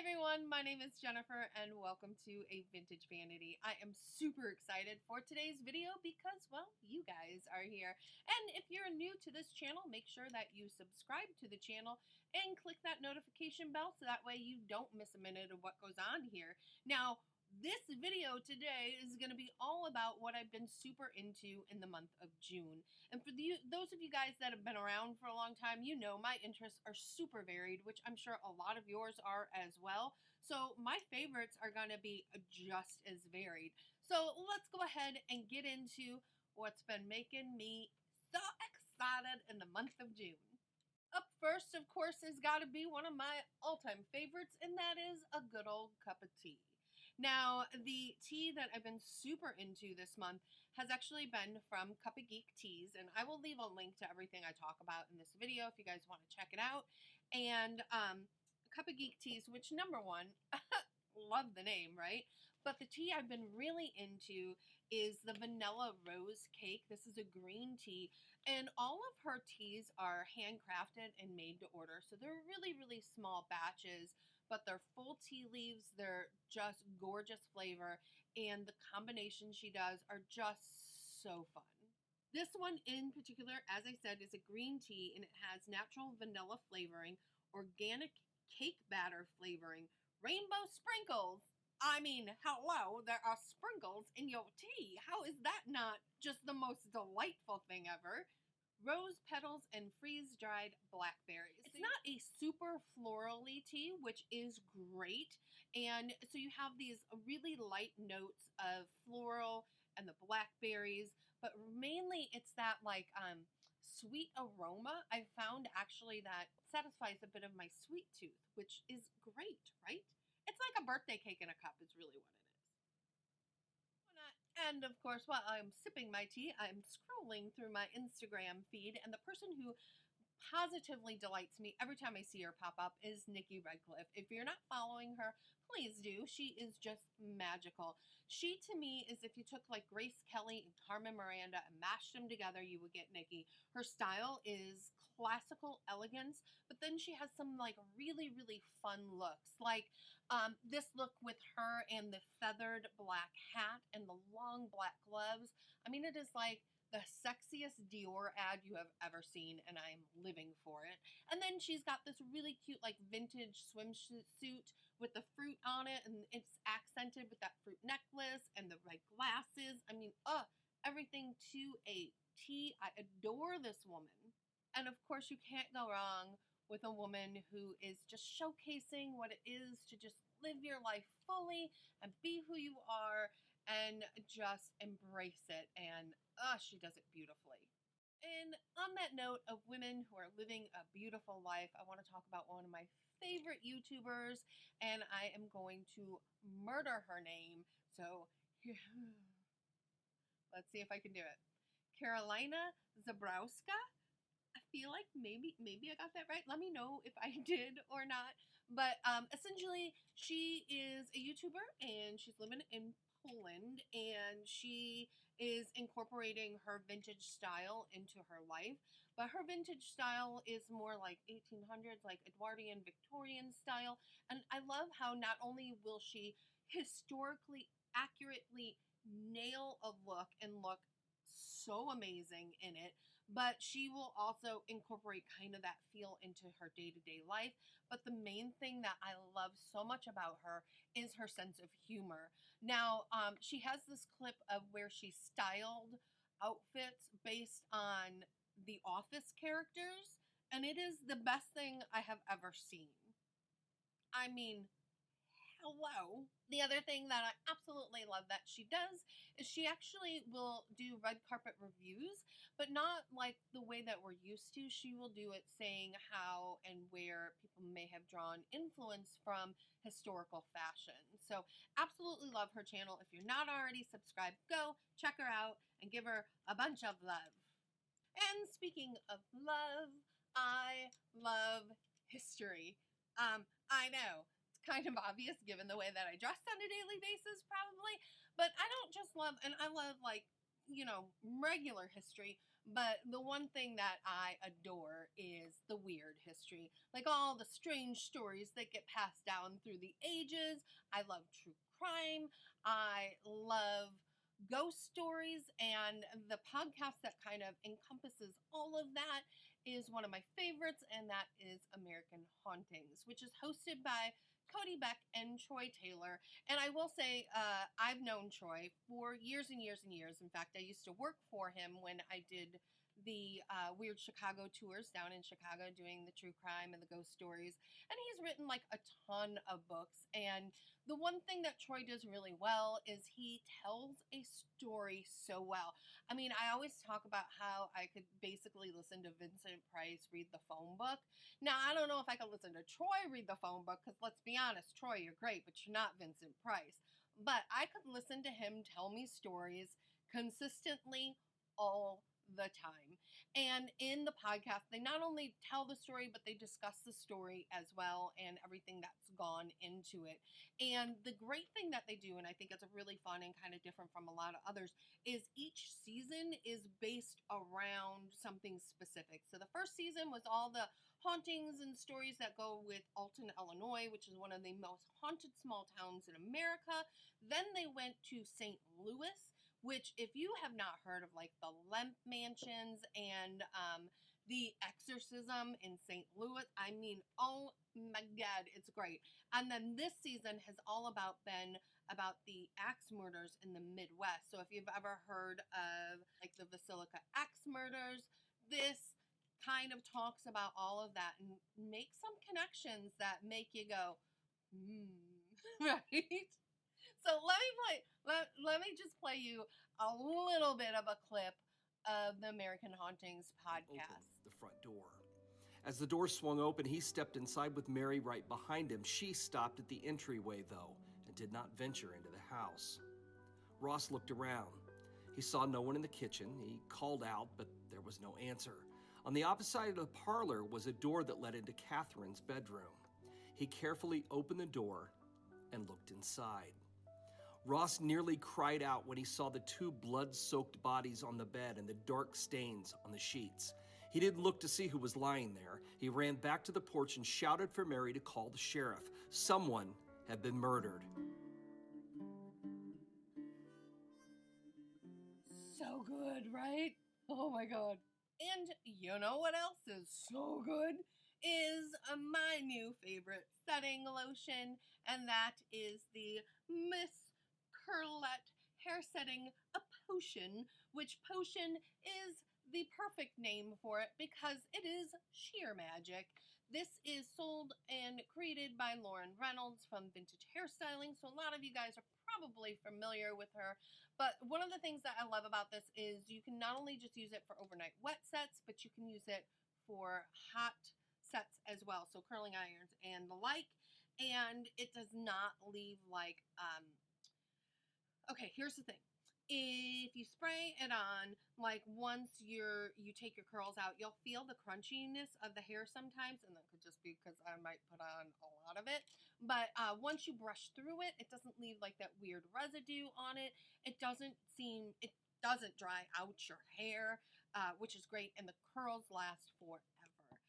everyone, my name is Jennifer and welcome to a Vintage Vanity. I am super excited for today's video because, well, you guys are here. And if you're new to this channel, make sure that you subscribe to the channel and click that notification bell so that way you don't miss a minute of what goes on here. Now, this video today is going to be all about what I've been super into in the month of June. And for those of you guys that have been around for a long time, you know my interests are super varied, which I'm sure a lot of yours are as well. So my favorites are going to be just as varied. So let's go ahead and get into what's been making me so excited in the month of June. Up first, of course, has got to be one of my all-time favorites, and that is a good old cup of tea. Now, the tea that I've been super into this month has actually been from CUPPA GEEK teas, and I will leave a link to everything I talk about in this video if you guys want to check it out. And CUPPA GEEK teas, which number one, love the name, right? But the tea I've been really into is the vanilla rose cake. This is a green tea, and all of her teas are handcrafted and made to order. So they're really small batches, but they're full tea leaves. They're just gorgeous flavor, and the combinations she does are just so fun. This one in particular, as I said, is a green tea, and it has natural vanilla flavoring, organic cake batter flavoring, rainbow sprinkles. I mean, hello, there are sprinkles in your tea. How is that not just the most delightful thing ever? Rose petals and freeze-dried blackberries. It's not a super florally tea, which is great. And so you have these really light notes of floral and the blackberries, but mainly it's that like sweet aroma. I found actually that satisfies a bit of my sweet tooth, which is great, right? It's like a birthday cake in a cup is really what it is. And of course, while I'm sipping my tea, I'm scrolling through my Instagram feed, and the person who positively delights me every time I see her pop up is NIKKI REDCLIFFE. If you're not following her, please do. She is just magical. She, to me, is if you took like Grace Kelly and Carmen Miranda and mashed them together, you would get NIKKI. Her style is classical elegance, but then she has some like really fun looks. Like this look with her and the feathered black hat and the long black gloves. I mean, it is like the sexiest Dior ad you have ever seen, and I'm living for it. And then she's got this really cute like vintage swimsuit with the fruit on it, and it's accented with that fruit necklace and the red glasses. I mean, everything to a T. I adore this woman. And of course, you can't go wrong with a woman who is just showcasing what it is to just live your life fully and be who you are and just embrace it. And she does it beautifully. And on that note of women who are living a beautiful life, I want to talk about one of my favorite YouTubers, and I am going to murder her name. So let's see if I can do it. KAROLINA ZEBROWSKA. I feel like maybe I got that right. Let me know if I did or not. But essentially, she is a YouTuber, and she's living in Poland, and she is incorporating her vintage style into her life. But her vintage style is more like 1800s, like Edwardian Victorian style. And I love how not only will she historically accurately nail a look and look so amazing in it, but she will also incorporate kind of that feel into her day-to-day life. But the main thing that I love so much about her is her sense of humor. Now, she has this clip of where she styled outfits based on the Office characters, and it is the best thing I have ever seen. I mean, hello. The other thing that I absolutely love that she does is she actually will do red carpet reviews, but not like the way that we're used to. She will do it saying how and where people may have drawn influence from historical fashion. So absolutely love her channel. If you're not already subscribed, go check her out and give her a bunch of love. And speaking of love, I love history. I know. Kind of obvious given the way that I dress on a daily basis probably, but I don't just love, and I love like, you know, regular history, But the one thing that I adore is the weird history. Like all the strange stories that get passed down through the ages. I love true crime. I love ghost stories, and the podcast that kind of encompasses all of that is one of my favorites, and that is American Hauntings, which is hosted by Cody Beck and Troy Taylor. And I will say, I've known Troy for years and years and years. In fact, I used to work for him when I did the Weird Chicago tours down in Chicago, doing the true crime and the ghost stories. And he's written like a ton of books. And the one thing that Troy does really well is he tells a story so well. I mean, I always talk about how I could basically listen to Vincent Price read the phone book. Now, I don't know if I could listen to Troy read the phone book, because let's be honest, Troy, you're great, but you're not Vincent Price. But I could listen to him tell me stories consistently all the time. And in the podcast, they not only tell the story, but they discuss the story as well and everything that's gone into it. And the great thing that they do, and I think it's really fun and kind of different from a lot of others, is each season is based around something specific. So the first season was all the hauntings and stories that go with Alton, Illinois, which is one of the most haunted small towns in America. Then they went to St. Louis, which, if you have not heard of like the Lemp Mansions and the Exorcism in St. Louis, I mean, oh my God, it's great. And then this season has all been about the axe murders in the Midwest. So if you've ever heard of like the Basilica axe murders, this kind of talks about all of that and makes some connections that make you go, right? So let me just play you a little bit of a clip of the American Hauntings podcast. The front door. As the door swung open, he stepped inside with Mary right behind him. She stopped at the entryway, though, and did not venture into the house. Ross looked around. He saw no one in the kitchen. He called out, but there was no answer. On the opposite side of the parlor was a door that led into Catherine's bedroom. He carefully opened the door and looked inside. Ross nearly cried out when he saw the two blood-soaked bodies on the bed and the dark stains on the sheets. He didn't look to see who was lying there. He ran back to the porch and shouted for Mary to call the sheriff. Someone had been murdered. So good, right? Oh my God. And you know what else is so good? Is my new favorite setting lotion, and that is the Miss CURLETTE hair setting a potion, which potion is the perfect name for it because it is sheer magic. This is sold and created by Lauren Reynolds from Vintage Hairstyling, so a lot of you guys are probably familiar with her. But one of the things that I love about this is you can not only just use it for overnight wet sets, but you can use it for hot sets as well, so curling irons and the like. And it does not leave like okay, here's the thing. If you spray it on, like once you take your curls out, you'll feel the crunchiness of the hair sometimes, and that could just be because I might put on a lot of it. But once you brush through it, it doesn't leave like that weird residue on it. It doesn't dry out your hair, which is great, and the curls last forever.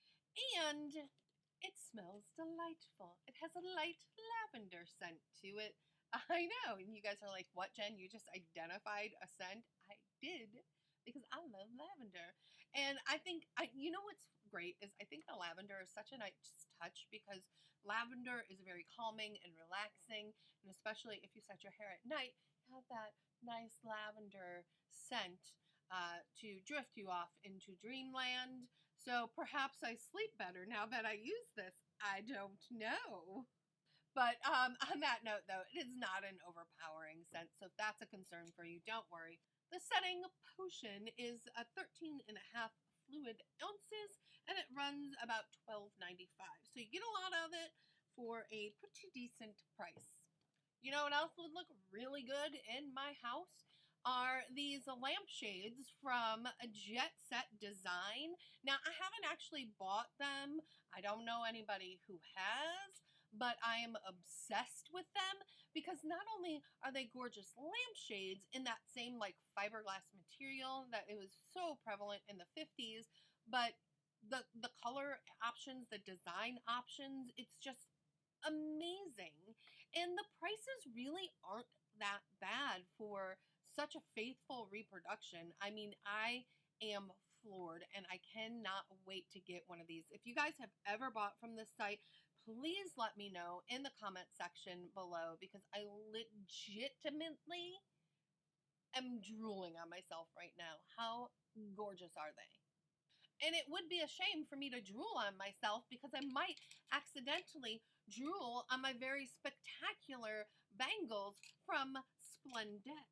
And it smells delightful. It has a light lavender scent to it. I know, and you guys are like, what, Jen? You just identified a scent? I did, because I love lavender. And I think, you know what's great is I think the lavender is such a nice touch because lavender is very calming and relaxing, and especially if you set your hair at night, you have that nice lavender scent to drift you off into dreamland. So perhaps I sleep better now that I use this. I don't know. But on that note, though, it is not an overpowering scent, so if that's a concern for you, don't worry. The setting potion is 13.5 fluid ounces, and it runs about $12.95. So you get a lot of it for a pretty decent price. You know what else would look really good in my house? Are these lampshades from JETSET Design. Now, I haven't actually bought them. I don't know anybody who has, but I am obsessed with them because not only are they gorgeous lampshades in that same like fiberglass material that it was so prevalent in the 50s, but the color options, the design options, it's just amazing. And the prices really aren't that bad for such a faithful reproduction. I mean, I am floored and I cannot wait to get one of these. If you guys have ever bought from this site, please let me know in the comment section below because I legitimately am drooling on myself right now. How gorgeous are they? And it would be a shame for me to drool on myself because I might accidentally drool on my very spectacular bangles from Splendette.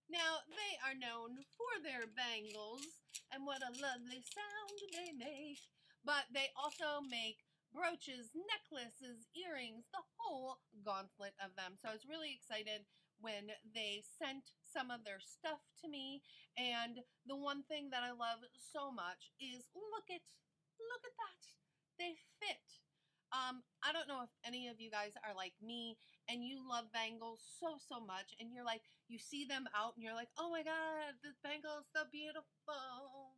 Now, they are known for their bangles and what a lovely sound they make, but they also make brooches, necklaces, earrings, the whole gauntlet of them. So I was really excited when they sent some of their stuff to me. And the one thing that I love so much is look at that. They fit. I don't know if any of you guys are like me and you love bangles so much and you're like, you see them out and you're like, oh my god, this bangle is so beautiful.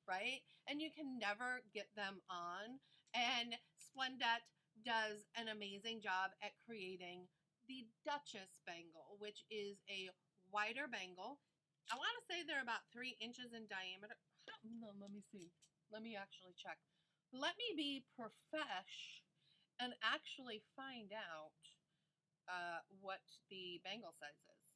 Right? And you can never get them on. And Splendette does an amazing job at creating the Duchess bangle, which is a wider bangle. I want to say they're about 3 inches in diameter. No, let me see. Let me actually check. Let me be profesh and actually find out what the bangle size is.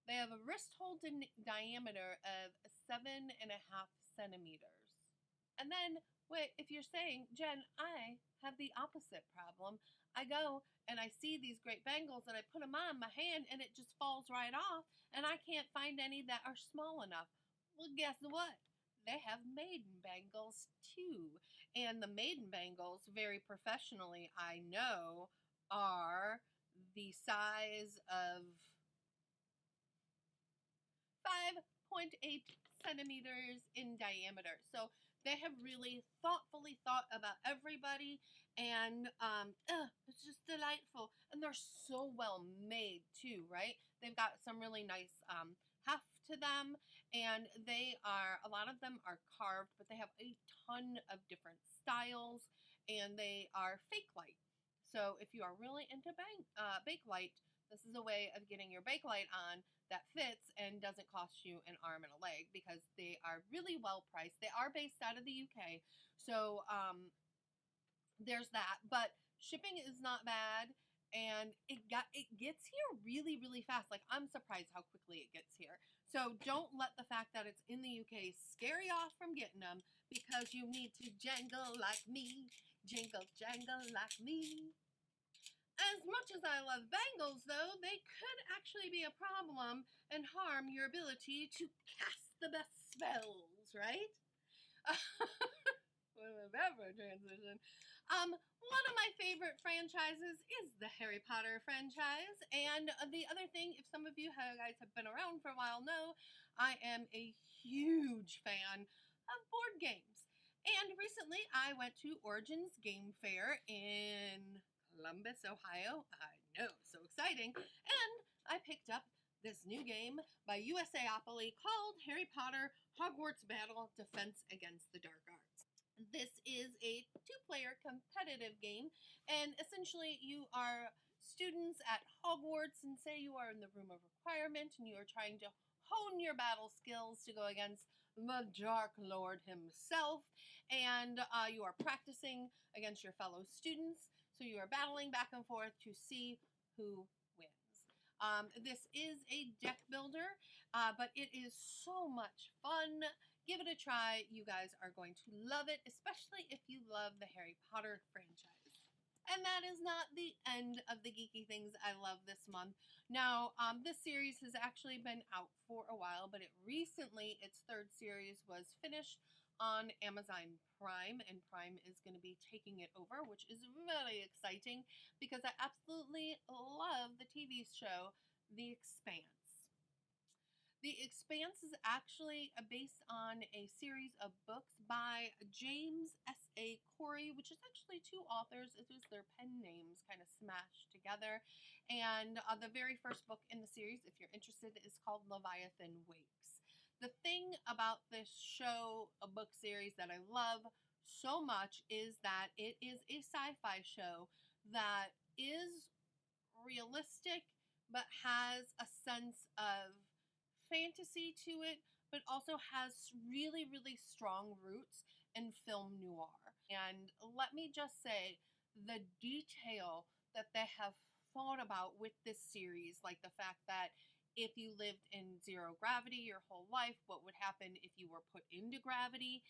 They have a wrist hole diameter of 7.5 centimeters. And then, wait, if you're saying, Jen, I have the opposite problem. I go and I see these great bangles and I put them on my hand and it just falls right off and I can't find any that are small enough. Well, guess what? They have maiden bangles too. And the maiden bangles, very professionally, I know, are the size of 5.8 centimeters in diameter. So they have really thoughtfully thought about everybody, and it's just delightful. And they're so well made too, right? They've got some really nice heft to them, and a lot of them are carved, but they have a ton of different styles, and they are fake light. So if you are really into Bakelite, this is a way of getting your Bakelite on that fits and doesn't cost you an arm and a leg because they are really well priced. They are based out of the UK, so there's that. But shipping is not bad, and it gets here really fast. Like, I'm surprised how quickly it gets here. So don't let the fact that it's in the UK scare you off from getting them, because you need to jangle like me, jingle jangle like me. As much as I love bangles, though, they could actually be a problem and harm your ability to cast the best spells, right? What was that for a transition? One of my favorite franchises is the Harry Potter franchise, and the other thing, if some of you guys have been around for a while know, I am a huge fan of board games. And recently I went to Origins Game Fair in Columbus, Ohio. I know, so exciting. And I picked up this new game by USAopoly called Harry Potter Hogwarts Battle Defense Against the Dark Arts. This is a 2-player competitive game, and essentially you are students at Hogwarts, and say you are in the room of requirement and you are trying to hone your battle skills to go against the Dark Lord himself, and you are practicing against your fellow students, so you are battling back and forth to see who wins. This is a deck builder, but it is so much fun. Give it a try. You guys are going to love it, especially if you love the Harry Potter franchise. And that is not the end of the geeky things I love this month. Now, this series has actually been out for a while, but its 3rd series was finished on Amazon Prime, and Prime is going to be taking it over, which is really exciting because I absolutely love the TV show The Expanse. The Expanse is actually based on a series of books by James S.A. Corey, which is actually two authors. It was their pen names kind of smashed together. And the very first book in the series, if you're interested, is called Leviathan Wakes. The thing about this show, a book series that I love so much, is that it is a sci-fi show that is realistic but has a sense of fantasy to it, but also has really, really strong roots in film noir. And let me just say, the detail that they have thought about with this series, like the fact that if you lived in zero gravity your whole life, what would happen if you were put into gravity?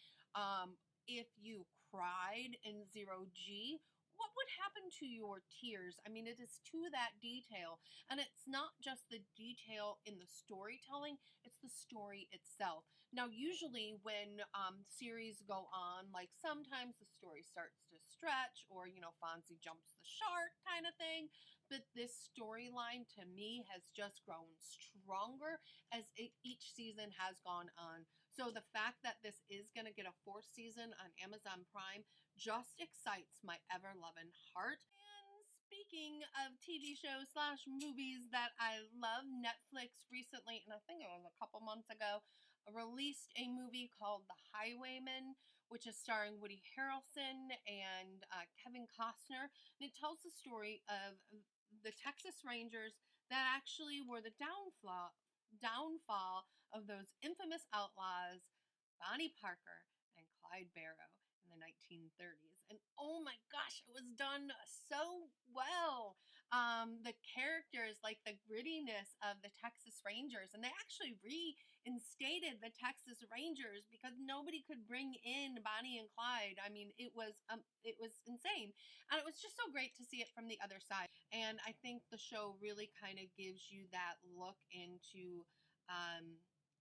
If you cried in zero G, what would happen to your tears? I mean, it is to that detail. And it's not just the detail in the storytelling, it's the story itself. Now, usually when series go on, like sometimes the story starts to stretch or, Fonzie jumps the shark kind of thing. But this storyline to me has just grown stronger as each season has gone on. So the fact that this is going to get a fourth season on Amazon Prime just excites my ever-loving heart. And speaking of TV shows slash movies that I love, Netflix recently, and I think it was a couple months ago, released a movie called The Highwaymen, which is starring Woody Harrelson and Kevin Costner. And it tells the story of the Texas Rangers that actually were the downfall of those infamous outlaws, Bonnie Parker and Clyde Barrow, in the 1930s. And oh my gosh, it was done so well. The characters, like the grittiness of the Texas Rangers, and they actually reinstated the Texas Rangers because nobody could bring in Bonnie and Clyde. I mean, it was insane, and it was just so great to see it from the other side. And I think the show really kind of gives you that look into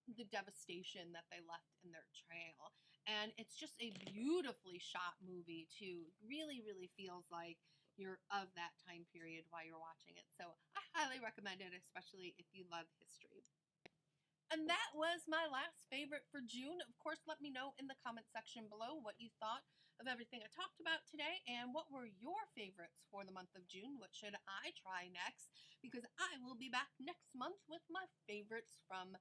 the devastation that they left in their trail. And it's just a beautifully shot movie too. Really, really feels like you're of that time period while you're watching it. So I highly recommend it, especially if you love history. And that was my last favorite for June. Of course, let me know in the comment section below what you thought of everything I talked about today and what were your favorites for the month of June. What should I try next? Because I will be back next month with my favorites from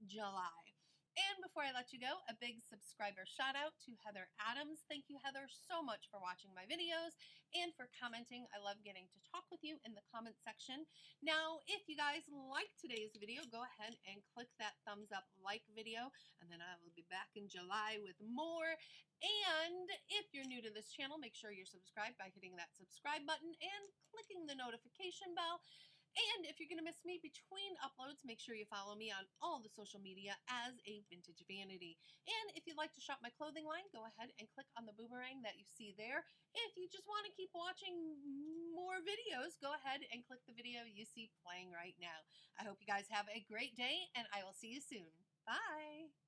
July. And before I let you go, a big subscriber shout out to Heather Adams. Thank you, Heather, so much for watching my videos and for commenting. I love getting to talk with you in the comment section. Now, if you guys like today's video, go ahead and click that thumbs up like video, and then I will be back in July with more. And if you're new to this channel, make sure you're subscribed by hitting that subscribe button and clicking the notification bell. And if you're going to miss me between uploads, make sure you follow me on all the social media as a Vintage Vanity. And if you'd like to shop my clothing line, go ahead and click on the boomerang that you see there. If you just want to keep watching more videos, go ahead and click the video you see playing right now. I hope you guys have a great day, and I will see you soon. Bye!